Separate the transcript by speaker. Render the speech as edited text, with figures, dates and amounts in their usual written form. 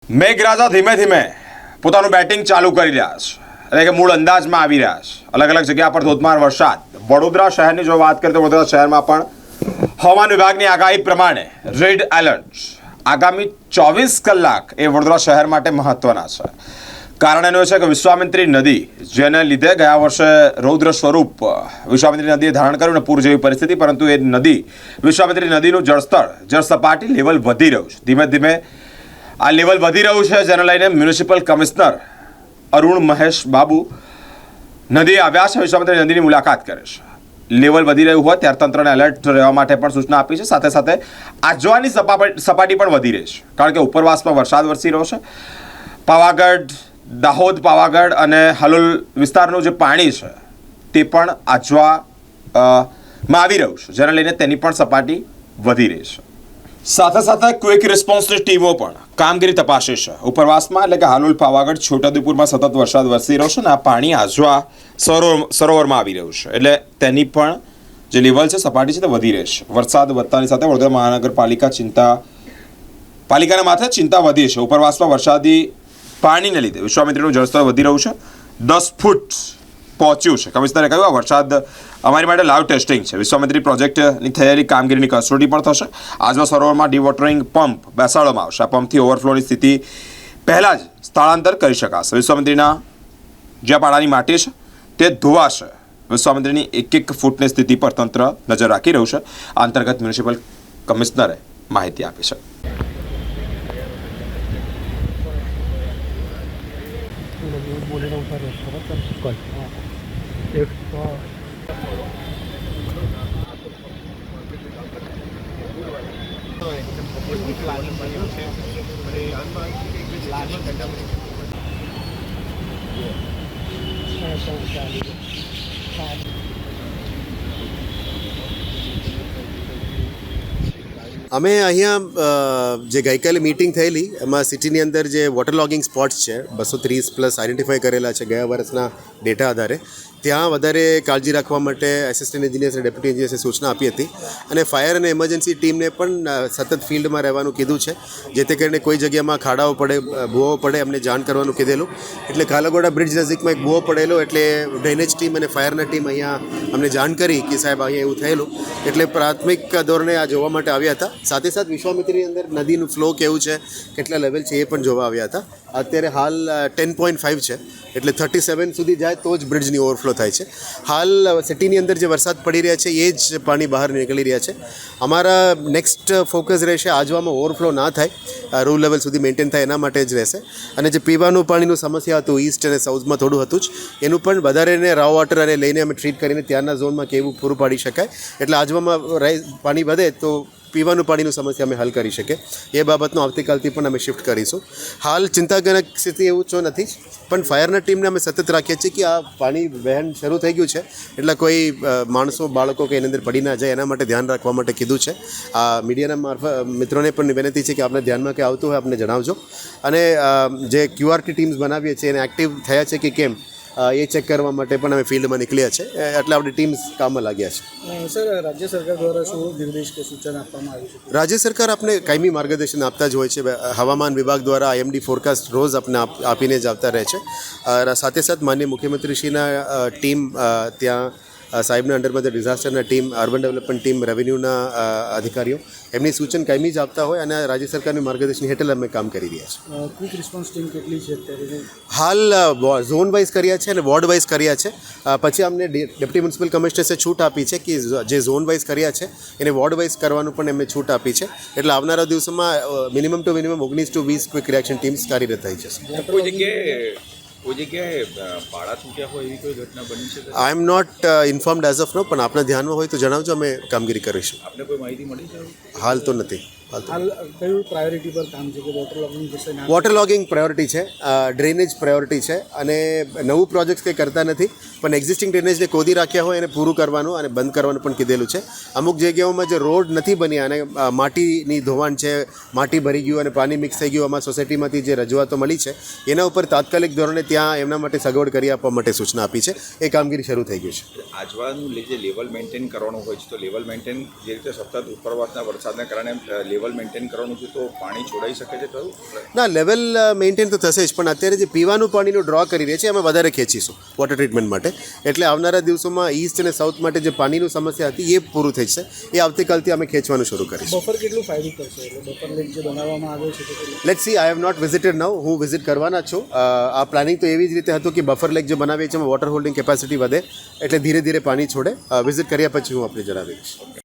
Speaker 1: મેઘરાજા ધીમે ધીમે પોતાનું બેટિંગ ચાલુ કરી રહ્યા છે, એટલે કે મૂળ અંદાજમાં આવી રહ્યા છે. અલગ અલગ જગ્યા પર ધોધમાર વરસાદ. વડોદરા શહેરની જો વાત કરીએ તો વડોદરા શહેરમાં પણ હવામાન વિભાગની આગાહી પ્રમાણે રેડ એલર્ટ. આગામી 24 કલાક એ વડોદરા શહેર માટે મહત્વના છે. કારણ એનું છે કે વિશ્વામિત્રી નદી, જેને લીધે ગયા વર્ષે રૌદ્ર સ્વરૂપ વિશ્વામિત્રી નદીએ ધારણ કર્યું ને પૂર જેવી પરિસ્થિતિ, પરંતુ એ નદી વિશ્વામિત્રી નદીનું જળ સપાટી લેવલ વધી રહ્યું છે. ધીમે ધીમે આ લેવલ વધી રહ્યું છે, જેને લઈને મ્યુનિસિપલ કમિશનર અરુણ મહેશ બાબુ નદી આવ્યા છે, વિશ્વામિત્રી નદીની મુલાકાત કરે છે. લેવલ વધી રહ્યું હોય ત્યારે તંત્રને એલર્ટ રહેવા માટે પણ સૂચના આપી છે. સાથે સાથે આજવાની સપાટી પણ વધી રહી છે, કારણ કે ઉપરવાસમાં વરસાદ વરસી રહ્યો છે. પાવાગઢ, દાહોદ, પાવાગઢ અને હાલોલ વિસ્તારનું જે પાણી છે તે પણ આજવામાં આવી રહ્યું છે, જેને લઈને તેની પણ સપાટી વધી રહી છે. સાથે સાથે ક્વિક રિસ્પોન્સની ટીમો પણ કામગીરી તપાસે છે. ઉપરવાસમાં એટલે કે હાલોલ, પાવાગઢ, છોટાઉદેપુરમાં સતત વરસાદ વરસી રહ્યો છે અને આ પાણી આજવા સરોવરમાં આવી રહ્યું છે, એટલે તેની પણ જે લેવલ છે, સપાટી છે, તે વધી રહેશે. વરસાદ વધતાની સાથે વડોદરા મહાનગરપાલિકાના માથે ચિંતા વધી છે. ઉપરવાસમાં વરસાદી પાણીને લીધે વિશ્વામિત્રીનું જળસ્તર વધી રહ્યું છે, 10 ફૂટ પહોંચ્યું છે. કમિશનરે કહ્યું આ વરસાદ અમારી માટે લાઈવ ટેસ્ટિંગ છે. વિશ્વામિત્રી પ્રોજેક્ટની થયેલી કામગીરીની કસોટી પણ થશે. આજવા સરોવરમાં ડિવોટરિંગ પંપ બેસાડવામાં આવશે. આ પંપથી ઓવરફ્લોની સ્થિતિ પહેલાં જ સ્થળાંતર કરી શકાશે. વિશ્વામિત્રીના જ્યાં પાડાની માટી છે તે ધોવાશે. વિશ્વામિત્રીની એક ફૂટની સ્થિતિ પર તંત્ર નજર રાખી રહ્યું છે. આ અંતર્ગત મ્યુનિસિપલ કમિશનરે માહિતી આપી છે.
Speaker 2: અમે અહીંયા જે ગઈકાલે મીટિંગ થયેલી એમાં સિટીની અંદર જે વોટર લોગિંગ સ્પોટ્સ છે 230+ આઈડેન્ટિફાઈ કરેલા છે ગયા વર્ષના ડેટા આધારે, ત્યાં વધારે કાળજી રાખવા માટે એસિસ્ટન્ટ એન્જિનિયર્સ અને ડેપ્યુટી એન્જિનિયર્સે સૂચના આપી હતી. અને ફાયર અને ઇમરજન્સી ટીમને પણ સતત ફિલ્ડમાં રહેવાનું કીધું છે, જેથી કરીને કોઈ જગ્યામાં ખાડાઓ પડે, ભૂવો પડે એમને જાણ કરવાનું કીધેલું. એટલે કાલાઘોડા બ્રિજ નજીકમાં એક ભૂવો પડેલો, એટલે ડ્રેનેજ ટીમ અને ફાયરના ટીમ અહીંયા અમને જાણ કરી કે સાહેબ અહીંયા એવું થયેલું, એટલે પ્રાથમિક ધોરણે આ જોવા માટે આવ્યા હતા. સાથે સાથે વિશ્વામિત્રીની અંદર નદીનું ફ્લો કેવું છે, કેટલા લેવલ છે એ પણ જોવા આવ્યા હતા. અત્યારે હાલ 10.5 છે, એટલે 37 સુધી જાય તો જ બ્રિજની ઓવરફ્લો થાય છે. હાલ સિટીની અંદર જે વરસાદ પડી રહ્યા છે એ જ પાણી બહાર નીકળી રહ્યા છે. અમારા નેક્સ્ટ ફોકસ રહેશે આજવામાં ઓવરફ્લો ના થાય, રૂ લેવલ સુધી મેન્ટેન થાય એના માટે જ રહેશે. અને જે પીવાનું પાણીનું સમસ્યા હતું ઈસ્ટ અને સાઉથમાં થોડું હતું જ, એનું પણ વધારેને રાવ વોટર અને લઈને અમે ટ્રીટ કરીને ત્યાંના ઝોનમાં કેવું પૂરું પાડી શકાય, એટલે આજવામાં પાણી વધે તો પીવાનું પાણીનું સમસ્યા અમે હલ કરી શકીએ. એ બાબતનું આવતીકાલથી પણ અમે શિફ્ટ કરીશું. હાલ ચિંતાજનક સ્થિતિ એવું તો નથી જ, પણ ફાયરના ટીમને અમે સતત રાખીએ છીએ કે આ પાણી વહેણ શરૂ થઈ ગયું છે, એટલે કોઈ માણસો, બાળકો કે એની અંદર પડી ના જાય એના માટે ધ્યાન રાખવા માટે કીધું છે. આ મીડિયાના મિત્રોને પણ વિનંતી છે કે આપણે ધ્યાનમાં કે આવતું હોય આપણે જણાવજો. અને જે QRT ટીમ્સ બનાવીએ છીએ એને એક્ટિવ થયા છે કે કેમ એ ચેક કરવા માટે પણ અમે ફિલ્ડમાં નીકળ્યા છે, એટલે આપણી ટીમ્સ કામમાં લાગ્યા છે.
Speaker 3: સર, રાજ્ય સરકાર દ્વારા શું નિર્દેશ કે સૂચન આપવામાં આવ્યું છે?
Speaker 2: રાજ્ય સરકાર આપણે કાયમી માર્ગદર્શન આપતા જ હોય છે. હવામાન વિભાગ દ્વારા IMD ફોરકાસ્ટ રોજ આપણે આપીને જ આવતા રહે છે. સાથે સાથે માનનીય મુખ્યમંત્રીશ્રીના ટીમ ત્યાં સાહેબના અંડરમાં જે ડિઝાસ્ટરના ટીમ, અર્બન ડેવલપમેન્ટ ટીમ, રેવન્યુના અધિકારીઓ એમની સૂચન કાયમી જ આપતા હોય, અને રાજ્ય સરકારની માર્ગદર્શન હેઠળ અમે કામ કરી રહ્યા છીએ.
Speaker 3: ક્વિક રિસ્પોન્સ ટીમ કેટલી છે અત્યારે?
Speaker 2: હાલ ઝોન વાઇઝ કર્યા છે અને વોર્ડ વાઇઝ કર્યા છે. પછી અમને ડેપ્યુટી મ્યુનિસિપલ કમિશનર્સે છૂટ આપી છે કે જે ઝોન વાઇઝ કર્યા છે એને વોર્ડ વાઇઝ કરવાનું પણ એમને છૂટ આપી છે. એટલે આવનારા દિવસોમાં minimum 19 to 20 quick reaction teams કાર્યરત થઈ જશે.
Speaker 4: કોઈ જગ્યાએ પાળા તૂટ્યા હોય એવી કોઈ ઘટના બની છે?
Speaker 2: I am not informed as of now, પણ આપણા ધ્યાનમાં હોય તો જણાવજો, અમે કામગીરી કરીશું.
Speaker 4: આપને કોઈ માહિતી મળી છે?
Speaker 2: હાલ તો નથી.
Speaker 3: હાલ કયું પ્રાયોરિટી પર કામ છે કે વોટર લોગિંગ જશે?
Speaker 2: વોટર લોગિંગ પ્રાયોરિટી છે, ડ્રેનેજ પ્રાયોરિટી છે, અને નવું પ્રોજેક્ટ કંઈ કરતા નથી, પણ એક્ઝિસ્ટિંગ ડ્રેનેજને ખોદી રાખ્યા હોય એને પૂરું કરવાનું અને બંધ કરવાનું પણ કીધેલું છે. અમુક જગ્યાઓમાં જે રોડ નથી બન્યા અને માટીની ધોવાણ છે, માટી ભરી ગયું અને પાણી મિક્સ થઈ ગયું, આમાં સોસાયટીમાંથી જે રજૂઆતો મળી છે એના ઉપર તાત્કાલિક ધોરણે ત્યાં એમના માટે સગવડ કરી આપવા માટે સૂચના આપી છે. એ કામગીરી શરૂ થઈ ગઈ છે.
Speaker 4: આજવાનું જે લેવલ મેન્ટેન કરવાનું હોય છે, તો લેવલ મેન્ટેન જે રીતે સતત ઉપરવાસના વરસાદના કારણે લેવલ લેવલ મેન્ટેન કરવાનું છે તો પાણી છોડાઈ શકે છે ખરું?
Speaker 2: ના લેવલ મેન્ટેન તો થશે જ, પણ અત્યારે જે પીવાનું પાણીનું ડ્રો કરી રહ્યા છે અમે વધારે ખેંચીશું વોટર ટ્રીટમેન્ટ માટે. એટલે આવનારા દિવસોમાં ઈસ્ટ અને સાઉથ માટે જે પાણીનું સમસ્યા હતી એ પૂરું થઈ જશે. એ આવતીકાલથી અમે ખેંચવાનું શરૂ કરીશું.
Speaker 3: બફર કેટલું ફાયદો કરશે? એટલે બફર લેક જે બનાવવામાં આવ્યો છે તો
Speaker 2: let's see, I have not visited now. હું વિઝિટ કરવાના જ છું. આ પ્લાનિંગ તો એવી જ રીતે હતું કે બફર લેક જે બનાવીએ છીએ એમાં વોટર હોલ્ડિંગ કેપેસિટી વધે એટલે ધીરે ધીરે પાણી છોડે. વિઝિટ કર્યા પછી હું આપણે જણાવીશ.